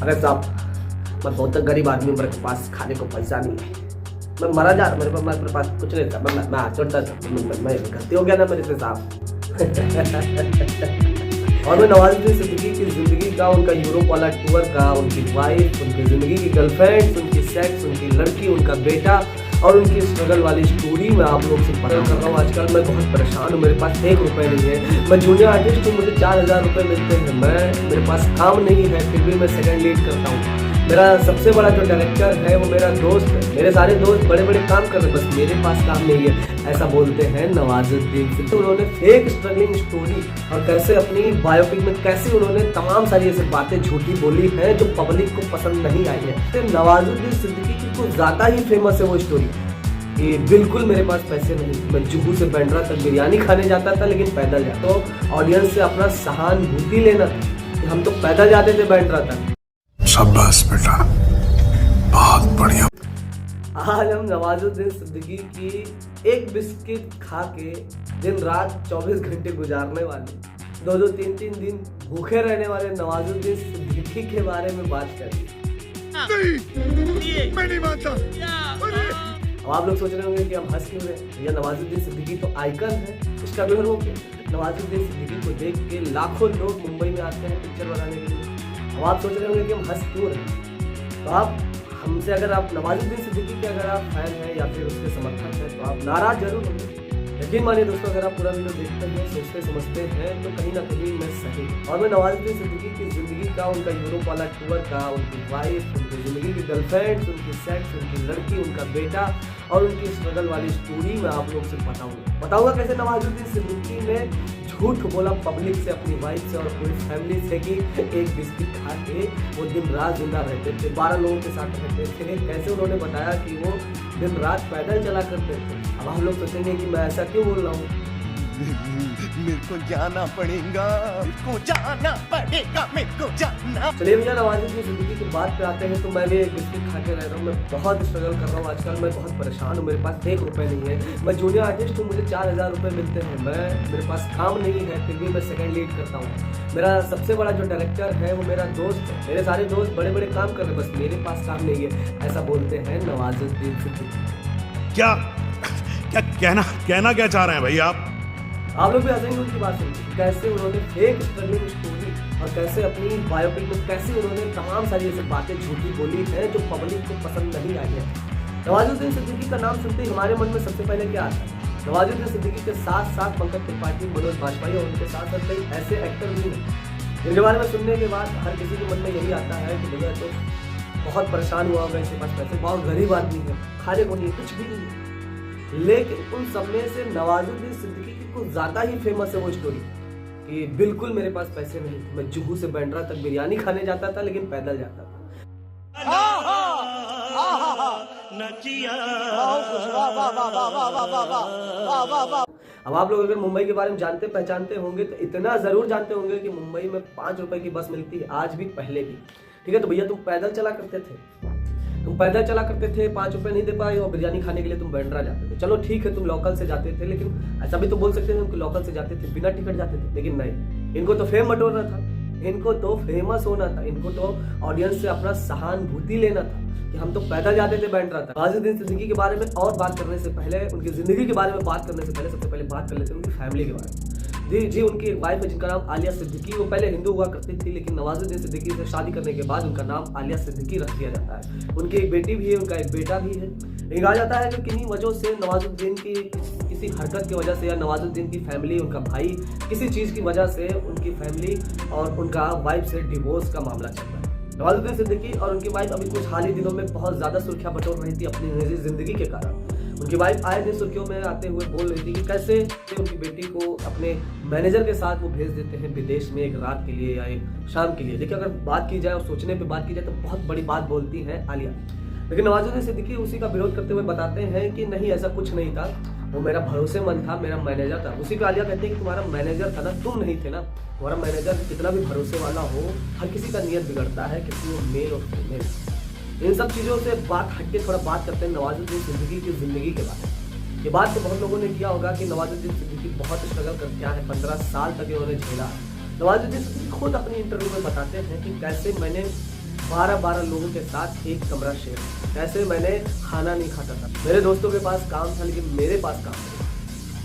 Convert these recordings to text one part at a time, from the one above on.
अगर साहब मैं बहुत गरीब आदमी, मेरे पास खाने को पैसा नहीं है, मैं मरा जा रहा, मेरे पास कुछ नहीं था, मैं हाथ जोड़ता था, मैं गलती हो गया ना मेरे से साहब। और मैं नवाजुद्दीन सिद्दीकी की ज़िंदगी का, उनका यूरोप वाला टूर का, उनकी वाइफ, उनकी ज़िंदगी की गर्लफ्रेंड, उनकी सेक्स, उनकी लड़की, उनका बेटा और उनकी स्ट्रगल वाली स्टोरी मैं आप लोग से पता कर रहा हूँ। आजकल मैं बहुत परेशान हूँ, मेरे पास 1 रुपये नहीं है, मैं जूनियर आर्टिस्ट हूँ, मुझे 4000 रुपये मिलते हैं, मेरे पास काम नहीं है, फिर भी मैं सेकंड लीड करता हूँ। मेरा सबसे बड़ा जो डायरेक्टर है वो मेरा दोस्त है, मेरे सारे दोस्त बड़े बड़े काम कर रहे हैं, बस मेरे पास काम नहीं है, ऐसा बोलते हैं नवाजुद्दीन सिद्दीकी। तो उन्होंने फेक स्ट्रगलिंग स्टोरी और कैसे अपनी बायोपिक में कैसे उन्होंने तमाम सारी ऐसी बातें झूठी बोली हैं जो पब्लिक को पसंद नहीं आई है। तो नवाजुद्दीन सिद्दीकी की कुछ ज़्यादा ही फेमस है वो स्टोरी कि बिल्कुल मेरे पास पैसे नहीं, मैं जुहू से बांद्रा तक बिरयानी खाने जाता था लेकिन पैदल जाता। तो ऑडियंस से अपना सहानुभूति लेना था कि हम तो पैदल जाते थे बांद्रा तक। शाबाश बेटा, बहुत बढ़िया। आज हम नवाजुद्दीन सिद्दीकी की एक बिस्किट खा के दिन रात 24 घंटे गुजारने वाले, 2-2 3-3 दिन भूखे रहने वाले नवाजुद्दीन सिद्दीकी के बारे में बात करेंगे। नहीं, मैं नहीं मानता। अब आप लोग सोच रहे होंगे कि हम हंस क्यों रहे, या नवाजुद्दीन सिद्दीकी तो आइकन है, इसका भी हो गया। नवाजुद्दीन सिद्दीकी को देख के लाखों लोग मुंबई में आते हैं पिक्चर बनाने के लिए। अब आप सोच रहे होंगे कि हम हंस क्यों रहे, तो आप हमसे, अगर आप नवाजुद्दीन सिद्दीकी के अगर आप फैन हैं या फिर उसके समर्थक हैं तो आप नाराज जरूर होंगे। यकीन मानिए दोस्तों, अगर आप पूरा वीडियो देखते हैं, सोचते समझते हैं तो कहीं ना कहीं मैं सही। और मैं नवाजुद्दीन सिद्दीकी की ज़िंदगी का, उनका यूरोप वाला टूर का, उनकी वाइफ, उनकी ज़िंदगी की गर्लफ्रेंड, उनकी सेक्स, उनकी लड़की, उनका बेटा और उनकी स्ट्रगल वाली स्टोरी मैं आप लोग से बताऊंगा कैसे नवाजुद्दीन सिद्दीकी ने झूठ बोला पब्लिक से, अपनी वाइफ से और पूरी फैमिली से कि एक बिस्किट खा के वो दिन रात जिंदा रहते थे, 12 लोगों के साथ रहते थे। कैसे उन्होंने बताया कि वो दिन रात पैदल चला करते थे। अब हम लोग सोचेंगे कि मैं ऐसा क्यों बोल रहा हूँ, मेरे को जाना पड़ेगा, चलिए भैया नवाजुद्दीन सिद्दीकी की बात पे आते हैं। तो मैं भी एक बिस्किट खा के रह रहा हूँ, मैं बहुत स्ट्रगल कर रहा हूँ आजकल, मैं बहुत परेशान हूँ, मेरे पास 1 रुपये नहीं है, मैं जूनियर आर्टिस्ट हूँ, मुझे 4000 रुपये मिलते हैं, मेरे पास काम नहीं है, फिर भी मैं सेकंड लीड करता हूँ। मेरा सबसे बड़ा जो डायरेक्टर है वो मेरा दोस्त है, मेरे सारे दोस्त बड़े बड़े काम कर रहे हैं, बस मेरे पास काम नहीं है, ऐसा बोलते हैं नवाजुद्दीन सिद्दीकी। क्या कहना क्या चाह रहे हैं भाई आप लोग भी हंसेंगे उनकी बात सुनकर, कैसे उन्होंने फेक स्ट्रगलिंग स्टोरी और कैसे अपनी बायोपिक में कैसे उन्होंने तमाम सारी ऐसी बातें झूठी बोली हैं जो पब्लिक को पसंद नहीं आई है। नवाजुद्दीन सिद्दीकी का नाम सुनते ही हमारे मन में सबसे पहले क्या आता है, नवाजुद्दीन सिद्दीकी के साथ साथ पंकज त्रिपाठी, मनोज बाजपेयी और उनके साथ साथ कई ऐसे एक्टर भी हैं जिनके बारे में सुनने के बाद हर किसी के मन में यही आता है कि भैया तो बहुत परेशान हुआ होगा, इसके पास पैसे, बहुत गरीब आदमी है, खाने को नहीं, कुछ भी नहीं है। लेकिन उन सब में से नवाजुद्दीन सिद्दीकी की कुछ ज़्यादा ही फेमस है वो स्टोरी कि बिल्कुल मेरे पास पैसे नहीं, मैं जुहू से बांद्रा तक बिरयानी खाने जाता था लेकिन पैदल जाता था। अब आप लोग अगर मुंबई के बारे में जानते पहचानते होंगे तो इतना ज़रूर जानते होंगे कि मुंबई में 5 रुपए की बस मिलती है, आज भी पहले भी। ठीक है, तो भैया तुम पैदल चला करते थे, 5 रुपए नहीं दे पाए और बिरयानी खाने के लिए तुम बांद्रा जाते थे। चलो ठीक है, तुम लोकल से जाते थे, लेकिन ऐसा भी तो बोल सकते थे तुम लोकल से जाते थे, बिना टिकट जाते थे, लेकिन नहीं, इनको तो फेम बटोरना था, इनको तो फेमस होना था, इनको तो ऑडियंस से अपना सहानुभूति लेना था कि हम तो पैदल जाते थे बांद्रा तक। नवाजुद्दीन सिद्दीकी के बारे में और बात करने से पहले, उनकी ज़िंदगी के बारे में बात करने से पहले सबसे पहले बात कर लेते हैं उनकी फैमिली के बारे में। जी, उनकी एक वाइफ है जिनका नाम आलिया सिद्दीकी, वो पहले हिंदू हुआ करती थी, लेकिन नवाजुद्दीन सिद्दीकी से शादी करने के बाद उनका नाम आलिया सिद्दीकी रख दिया जाता है। उनकी एक बेटी भी है, उनका एक बेटा भी है। ये कहा जाता है कि किन्हीं वजहों से नवाजुद्दीन की किसी हरकत की वजह से या नवाजुद्दीन की फैमिली, उनका भाई किसी चीज़ की वजह से उनकी फैमिली और उनका वाइफ से डिवोर्स का मामला चल रहा है। नवाजुद्दीन सिद्दीकी और उनकी वाइफ अभी कुछ हाल ही दिनों में बहुत ज़्यादा सुर्खियाँ बटोर रही थी अपनी निजी ज़िंदगी के कारण। उनकी वाइफ आए दिन सुर्खियों में आते हुए बोल रही थी कि कैसे उनकी बेटी को अपने मैनेजर के साथ वो भेज देते हैं विदेश में एक रात के लिए या एक शाम के लिए। देखिए, अगर बात की जाए और सोचने पे बात की जाए तो बहुत बड़ी बात बोलती है आलिया, लेकिन नवाजुद्दीन सिद्दीकी उसी का विरोध करते हुए बताते हैं कि नहीं, ऐसा कुछ नहीं था, वो मेरा भरोसेमंद था, मेरा मैनेजर था। उसी पे आलिया कहते हैं कि तुम्हारा मैनेजर था ना, तुम नहीं थे ना। तुम्हारा मैनेजर कितना भी भरोसे वाला हो, हर किसी का नियत बिगड़ता है, किसी को मेल और फीमेल। इन सब चीज़ों से बात हटके थोड़ा बात करते हैं नवाजुद्दीन सिद्दीकी की ज़िंदगी के बारे में। ये बात तो बहुत लोगों ने किया होगा कि नवाजुद्दीन सिद्दीकी बहुत स्ट्रगल करके आए हैं, 15 साल तक इन्होंने झेला है। नवाजुद्दीन सिद्दीकी खुद अपनी इंटरव्यू में बताते हैं कि कैसे मैंने 12-12 लोगों के साथ एक कमरा शेयर। ऐसे मैंने खाना नहीं खाता था। मेरे दोस्तों के पास काम था लेकिन मेरे पास काम नहीं।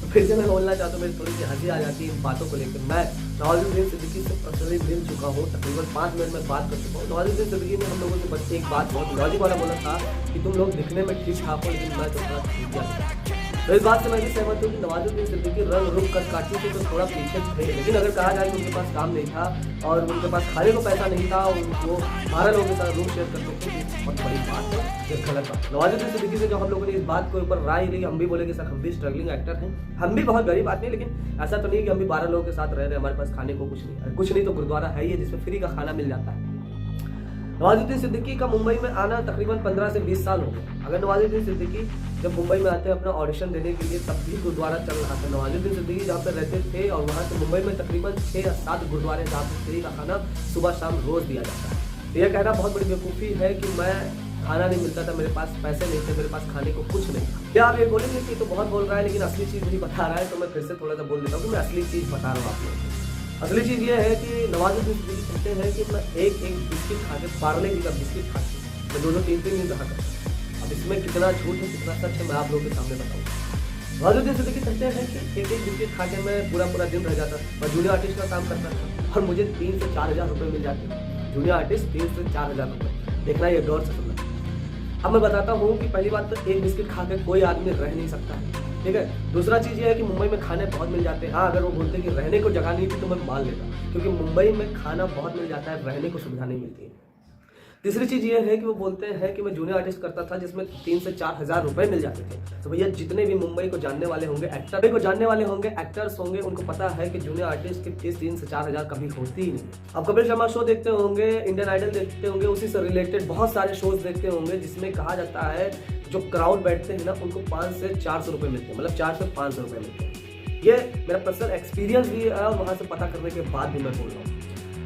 तो फिर से मैं बोलना चाहता हूँ, मेरी थोड़ी सी हंसी आ जाती है इन बातों को लेकर। मैं नवाजुद्दीन सिद्दीकी से पर्सनली मिल चुका हूँ, तकरीबन 5 मिनट में बात कर चुका हूँ। नवाजुद्दीन सिद्दीकी ने हम लोगों से बस एक बात बहुत लॉजिक वाला बोला था कि तुम लोग दिखने में ठीक ठाक हो लेकिन मैं तो थोड़ा ठीक। तो इस बात से मैं भी सहमत हूँ कि नवाजुद्दीन सिद्दीकी रंग रूप कर काटी थे तो थोड़ा पीछे थे, लेकिन अगर कहा जाए कि उनके पास काम नहीं था और उनके पास खाने को पैसा नहीं था और वो 12 लोगों के साथ रूम शेयर करते थे, बहुत बड़ी बात है, ये गलत बात। नवाजुद्दीन सिद्दीकी से जो हम लोगों ने इस बात के ऊपर राय ली, हम भी बोले कि सर हम भी स्ट्रगलिंग एक्टर हैं, हम भी बहुत गरीब आदमी, लेकिन ऐसा तो नहीं कि हम भी 12 लोगों के साथ रह रहे, हमारे पास खाने को कुछ नहीं तो गुरुद्वारा है ही जिसमें फ्री का खाना मिल जाता है। नवाजुद्दीन सिद्दीकी का मुंबई में आना तकरीबन 15 से 20 साल हो गए। अगर नवाजुद्दीन सिद्दीकी जब मुंबई में आते हैं अपना ऑडिशन देने के लिए, तब भी गुरुद्वारा चल रहा था। नवाजुद्दीन सिद्दीकी जहाँ पे रहते थे और वहाँ से मुंबई में तकरीबन 6 या 7 गुरुद्वारे जहाँ पे फ्री का खाना सुबह शाम रोज दिया जाता है। तो यह कहना बहुत बड़ी बेवकूफ़ी है कि मैं खाना नहीं मिलता था, मेरे पास पैसे नहीं थे, मेरे पास खाने को कुछ नहीं था। क्या आप ये बोलेंगे कि तो बहुत बोल रहा है लेकिन असली चीज़ नहीं बता रहा है, तो मैं फिर से थोड़ा सा बोल देता हूँ कि मैं असली चीज़ बता रहा हूँ आप लोगों को। असली चीज़ ये है कि नवाजुद्दीन सिद्दीकी कहते हैं कि मैं एक बिस्किट खा के, पार्ले जी का बिस्किट खा के मैं 2-3 दिन रहा करता। अब इसमें कितना झूठ है कितना सच है मैं आप लोगों के सामने बताऊँगा। नवाजुद्दीन सिद्दीकी कहते हैं कि एक बिस्किट खा के मैं पूरा दिन रह जाता। मैं जूनियर आर्टिस्ट का काम करता था और मुझे 3 से 4 हज़ार रुपये मिल जाते। जूनियर आर्टिस्ट 3 से 4 हज़ार रुपये, देखना ये गौर से सुनना। अब मैं बताता हूँ कि पहली बात तो एक बिस्किट खा के कोई आदमी रह नहीं सकता है, ठीक है। दूसरा चीज़ ये है कि मुंबई में खाने बहुत मिल जाते हैं। हाँ, अगर वो बोलते कि रहने को जगह नहीं थी तो मैं मान लेता, क्योंकि मुंबई में खाना बहुत मिल जाता है, रहने को सुविधा नहीं मिलती है। तीसरी चीज़ ये है कि वो बोलते हैं कि मैं जूनियर आर्टिस्ट करता था जिसमें 3 से 4 हज़ार रुपये मिल जाते थे। तो भैया जितने भी मुंबई को जानने वाले होंगे, एक्टर्स होंगे, उनको पता है कि जूनियर आर्टिस्ट की फीस 3 से 4 हज़ार कभी होती ही नहीं। आप कपिल शर्मा शो देखते होंगे, इंडियन आइडल देखते होंगे, उसी से रिलेटेड बहुत सारे शोज देखते होंगे जिसमें कहा जाता है जो क्राउड बैठते हैं ना उनको 5 से 400 रुपये मिलते हैं, मतलब 4 से 500 रुपये मिलते हैं। ये मेरा पर्सनल एक्सपीरियंस भी है और वहाँ से पता करने के बाद भी मैं बोल रहा हूँ।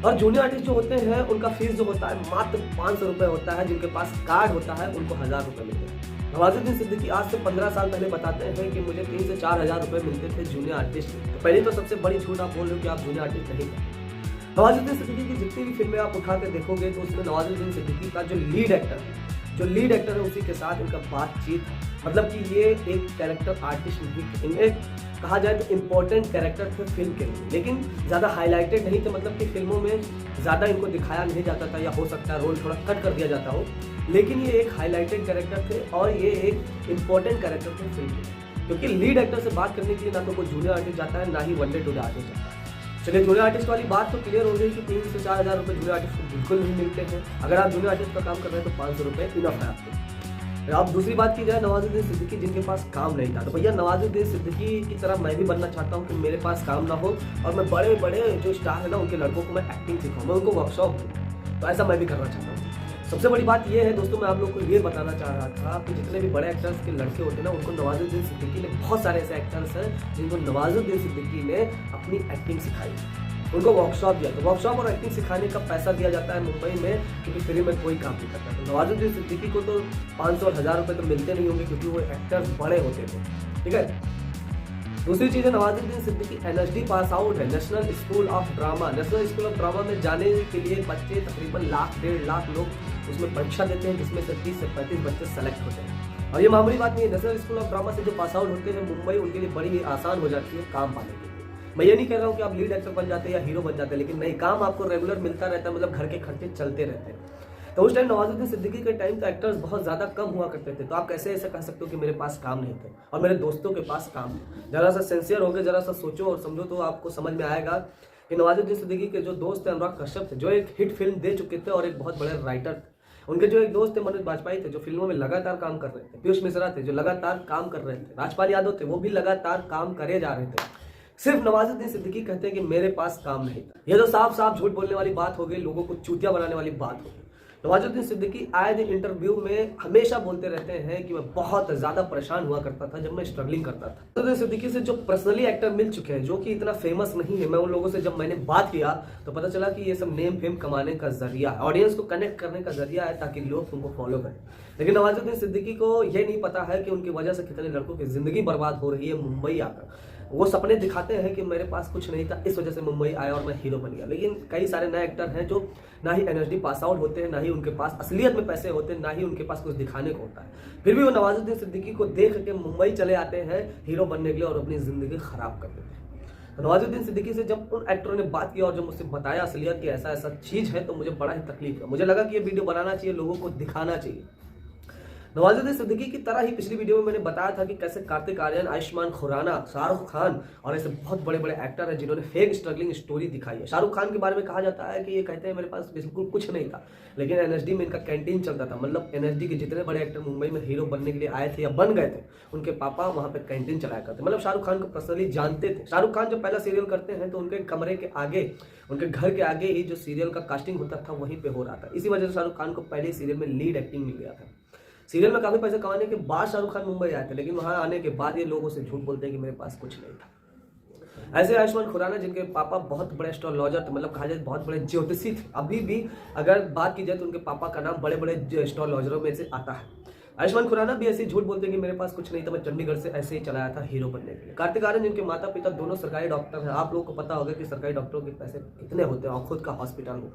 और जूनियर आर्टिस्ट जो होते हैं उनका फीस जो होता है मात्र 500 रुपये होता है। जिनके पास कार्ड होता है उनको 1000 रुपये मिलते हैं। नवाजुद्दीन सिद्दीकी आज से 15 साल पहले बताते हैं कि मुझे 3 से 4 हज़ार रुपये मिलते थे जूनियर आर्टिस्ट। तो पहले तो सबसे बड़ी झूठ आप बोल रहे हो कि आप जूनियर आर्टिस्ट नहीं हैं। नवाजुद्दीन सिद्दीकी की जितनी भी फिल्में आप उठा के देखोगे तो उसमें नवाजुद्दीन सिद्दीकी का जो लीड एक्टर है उसी के साथ इनका बातचीत है। मतलब कि ये एक कैरेक्टर आर्टिस्ट नहीं, इन्हें कहा जाए तो इम्पोर्टेंट कैरेक्टर थे फिल्म के लिए, लेकिन ज़्यादा हाईलाइटेड नहीं थे। मतलब कि फिल्मों में ज़्यादा इनको दिखाया नहीं जाता था, या हो सकता है रोल थोड़ा कट कर दिया जाता हो, लेकिन ये एक हाईलाइटेड कैरेक्टर थे और ये एक इम्पोर्टेंट कैरेक्टर थे फिल्म के। क्योंकि लीड एक्टर से बात करने के लिए ना तो कोई जूनियर आर्टिस्ट जाता है, ना ही one day two day artist जाता है। चलिए, जूनियर आर्टिस्ट वाली बात तो क्लियर हो गई कि 3 से 4 हज़ार रुपये जूनियर आर्टिस्ट को बिल्कुल नहीं मिलते हैं। अगर आप जूनियर आर्टिस्ट का काम कर रहे हैं तो 500 रुपये इनफ है आपको। अब दूसरी बात की जाए नवाजुद्दीन सिद्दीकी जिनके पास काम नहीं था, तो भैया नवाजुद्दीन सिद्दीकी की तरह मैं भी बनना चाहता हूँ कि मेरे पास काम ना हो और मैं बड़े बड़े जो स्टार है ना उनके लड़कों को मैं एक्टिंग सिखाऊँ, मैं उनको वर्कशॉप दूँ। तो ऐसा मैं भी करना चाहता हूँ। सबसे बड़ी बात यह है दोस्तों, मैं आप लोग को ये बताना चाह रहा था कि जितने भी बड़े एक्टर्स के लड़के होते हैं ना उनको नवाजुद्दीन सिद्दीकी ने, बहुत सारे ऐसे एक्टर्स हैं जिनको नवाजुद्दीन सिद्दीकी ने अपनी एक्टिंग सिखाई, उनको वर्कशॉप दिया। तो वर्कशॉप और एक्टिंग सिखाने का पैसा दिया जाता है मुंबई में, क्योंकि फ्री में कोई काम नहीं करता। तो नवाजुद्दीन सिद्दीकी को तो 500 और 1000 रुपये तो मिलते नहीं होंगे क्योंकि वो एक्टर्स बड़े होते थे, ठीक है। दूसरी चीज़ है Nawazuddin Siddiqui NSD pass out है, national school of drama. National school of drama में जाने के लिए बच्चे तकरीबन 1,00,000 1,50,000 लोग उसमें परीक्षा देते हैं, जिसमें से 30 से 35 बच्चे सेलेक्ट होते हैं। और ये मामूली बात नहीं है, नेशनल स्कूल ऑफ ड्रामा से जो पास आउट होते हैं मुंबई, उनके लिए बड़ी आसान हो जाती है काम पाने के लिए। मैं ये नहीं कह रहा हूँ कि आप लीड एक्टर बन जाते हैं या हीरो बन जाते हैं, लेकिन नहीं, काम आपको रेगुलर मिलता रहता है, मतलब घर के खर्चे चलते रहते हैं। तो उस टाइम नवाजुद्दीन सिद्दीकी के टाइम तो एक्टर्स बहुत ज़्यादा कम हुआ करते थे। तो आप कैसे ऐसे कह सकते हो कि मेरे पास काम नहीं थे और मेरे दोस्तों के पास काम है? जरा सा सिंसियर हो गए, जरा सा सोचो और समझो तो आपको समझ में आएगा कि नवाजुद्दीन सिद्दीकी के जो दोस्त थे अनुराग कश्यप थे, जो एक हिट फिल्म दे चुके थे और एक बहुत बड़े राइटर थे। उनके जो एक दोस्त थे मनोज बाजपेयी थे, जो फिल्मों में लगातार काम कर रहे थे। पीयूष मिश्रा थे जो लगातार काम कर रहे थे। राजपाल यादव थे, वो भी लगातार काम करे जा रहे थे। सिर्फ नवाजुद्दीन सिद्दीकी कहते हैं कि मेरे पास काम नहीं था। ये तो साफ साफ झूठ बोलने वाली बात हो गई, लोगों को चूतिया बनाने वाली बात हो गई। नवाजुद्दीन सिद्दीकी आए दिन इंटरव्यू में हमेशा बोलते रहते हैं कि मैं बहुत ज़्यादा परेशान हुआ करता था जब मैं स्ट्रगलिंग करता था। नवाजुद्दीन सिद्दीकी से जो पर्सनली एक्टर मिल चुके हैं जो कि इतना फेमस नहीं है, मैं उन लोगों से जब मैंने बात किया तो पता चला कि ये सब नेम फेम कमाने का जरिया है, ऑडियंस को कनेक्ट करने का जरिया है ताकि लोग उनको फॉलो करें। लेकिन नवाजुद्दीन सिद्दीकी को ये नहीं पता है कि उनकी वजह से कितने लड़कों की जिंदगी बर्बाद हो रही है मुंबई आकर। वो सपने दिखाते हैं कि मेरे पास कुछ नहीं था, इस वजह से मुंबई आया और मैं हीरो बन गया। लेकिन कई सारे नए एक्टर हैं जो ना ही एनएसडी पास आउट होते हैं, ना ही उनके पास असलियत में पैसे होते हैं, ना ही उनके पास कुछ दिखाने को होता है, फिर भी वो नवाजुद्दीन सिद्दीकी को देख के मुंबई चले आते हैं हीरो बनने के लिए और अपनी जिंदगी खराब कर देते हैं। तो नवाजुद्दीन सिद्दीकी से जब उन एक्टरों ने बात की और जब मुझसे बताया असलियत की ऐसा ऐसा चीज़ है, तो मुझे बड़ा ही तकलीफ हुआ। मुझे लगा कि ये वीडियो बनाना चाहिए, लोगों को दिखाना चाहिए। नवाजुद्दीन सिद्दीकी की तरह ही पिछली वीडियो में मैंने बताया था कि कैसे कार्तिक आर्यन, आयुष्मान खुराना, शाहरुख खान और ऐसे बहुत बड़े बड़े एक्टर हैं जिन्होंने फेक स्ट्रगलिंग स्टोरी दिखाई है। शाहरुख खान के बारे में कहा जाता है कि ये कहते हैं मेरे पास बिल्कुल कुछ नहीं था, लेकिन एनएसडी में इनका कैंटीन चलता था। मतलब एनएसडी के जितने बड़े एक्टर मुंबई में हीरो बनने के लिए आए थे या बन गए थे, उनके पापा वहाँ पे कैंटीन चलाया करते। मतलब शाहरुख खान को पर्सनली जानते थे। शाहरुख खान जब पहला सीरियल करते हैं तो उनके कमरे के आगे, उनके घर के आगे ही जो सीरियल का कास्टिंग होता था वहीं पे हो रहा था। इसी वजह से शाहरुख खान को पहले सीरियल में लीड एक्टिंग मिल गया था। सीरियल में काफी पैसे कमाने के बाद शाहरुख खान मुंबई आए थे, लेकिन वहां आने के बाद ये लोगों से झूठ बोलते हैं कि मेरे पास कुछ नहीं था। ऐसे आयुष्मान खुराना जिनके पापा बहुत बड़े एस्ट्रोलॉजर थे, मतलब कहा जाए बहुत बड़े ज्योतिषी थे, अभी भी अगर बात की जाए तो उनके पापा का नाम बड़े बड़े एस्ट्रोलॉजरों में से आता है। आयुष्मान खुराना भी ऐसे ही झूठ बोलते हैं कि मेरे पास कुछ नहीं था, मैं चंडीगढ़ से ऐसे ही चलाया था हीरो बनने के लिए। कार्तिक आर्यन जिनके माता पिता दोनों सरकारी डॉक्टर हैं, आप लोगों को पता होगा कि सरकारी डॉक्टरों के पैसे कितने होते हैं और खुद का हॉस्पिटल हो।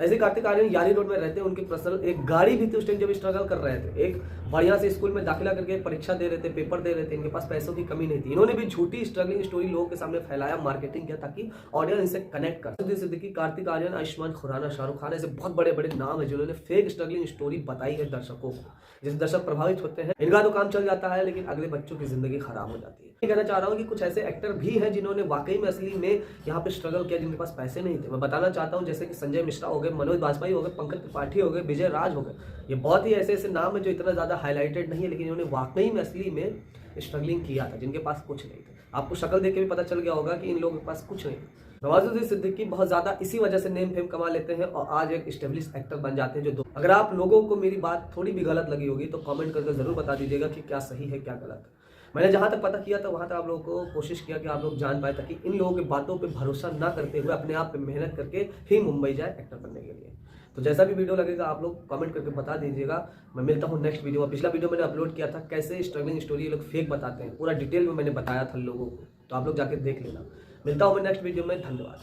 ऐसे कार्तिक आर्यन यारी रोड में रहते हैं, उनकी पर्सनल एक गाड़ी भी थी उस टाइम जब स्ट्रगल कर रहे थे। एक बढ़िया से स्कूल में दाखिला करके परीक्षा दे रहे थे, पेपर दे रहे थे, इनके पास पैसों की कमी नहीं थी। इन्होंने भी झूठी स्ट्रगलिंग स्टोरी लोगों के सामने फैलाया, मार्केटिंग किया ताकि ऑडियंस इनसे कनेक्ट कर। नवाजुद्दीन सिद्दीकी, कार्तिक आर्यन, आयुष्मान खुराना, शाहरुख खान ऐसे बहुत बड़े बड़े नाम है जिन्होंने फेक स्ट्रगलिंग स्टोरी बताई है दर्शकों को, जिससे दर्शक प्रभावित होते हैं। इनका तो काम चल जाता है, लेकिन अगले बच्चों की जिंदगी खराब हो जाती है। मैं कहना चाह रहा हूँ कि कुछ ऐसे एक्टर भी हैं जिन्होंने वाकई में असली में यहाँ पे स्ट्रगल किया, जिनके पास पैसे नहीं थे। मैं बताना चाहता हूँ जैसे कि संजय मिश्रा हो गए, मनोज बाजपेयी हो गए, पंकज त्रिपाठी हो गए, विजय राज हो गए। ये बहुत ही ऐसे ऐसे नाम है जो इतना ज्यादा हाईलाइटेड नहीं है, लेकिन इन्होंने वाकई में असली में स्ट्रगलिंग किया था, जिनके पास कुछ नहीं था। आपको शक्ल देख के भी पता चल गया होगा कि इन लोगों के पास कुछ नहीं था। नवाजुद्दीन सिद्दीकी बहुत ज्यादा इसी वजह से नेम फेम कमा लेते हैं और आज एक एस्टेब्लिश एक्टर बन जाते हैं। जो अगर आप लोगों को मेरी बात थोड़ी भी गलत लगी होगी तो कमेंट करके जरूर बता दीजिएगा कि क्या सही है क्या गलत है। मैंने जहां तक पता किया था वहां तक आप लोगों को कोशिश किया कि आप लोग जान पाए, ताकि इन लोगों की बातों पे भरोसा ना करते हुए अपने आप पे मेहनत करके ही मुंबई जाए एक्टर बनने के लिए। तो जैसा भी वीडियो लगेगा आप लोग कमेंट करके बता दीजिएगा। मैं मिलता हूँ नेक्स्ट वीडियो में। पिछला वीडियो मैंने अपलोड किया था कैसे स्ट्रगलिंग स्टोरी लोग फेक बताते हैं, पूरा डिटेल में मैंने बताया था लोगों को, तो आप लोग जाके देख लेना। मिलता हूँ मैं नेक्स्ट वीडियो में। धन्यवाद।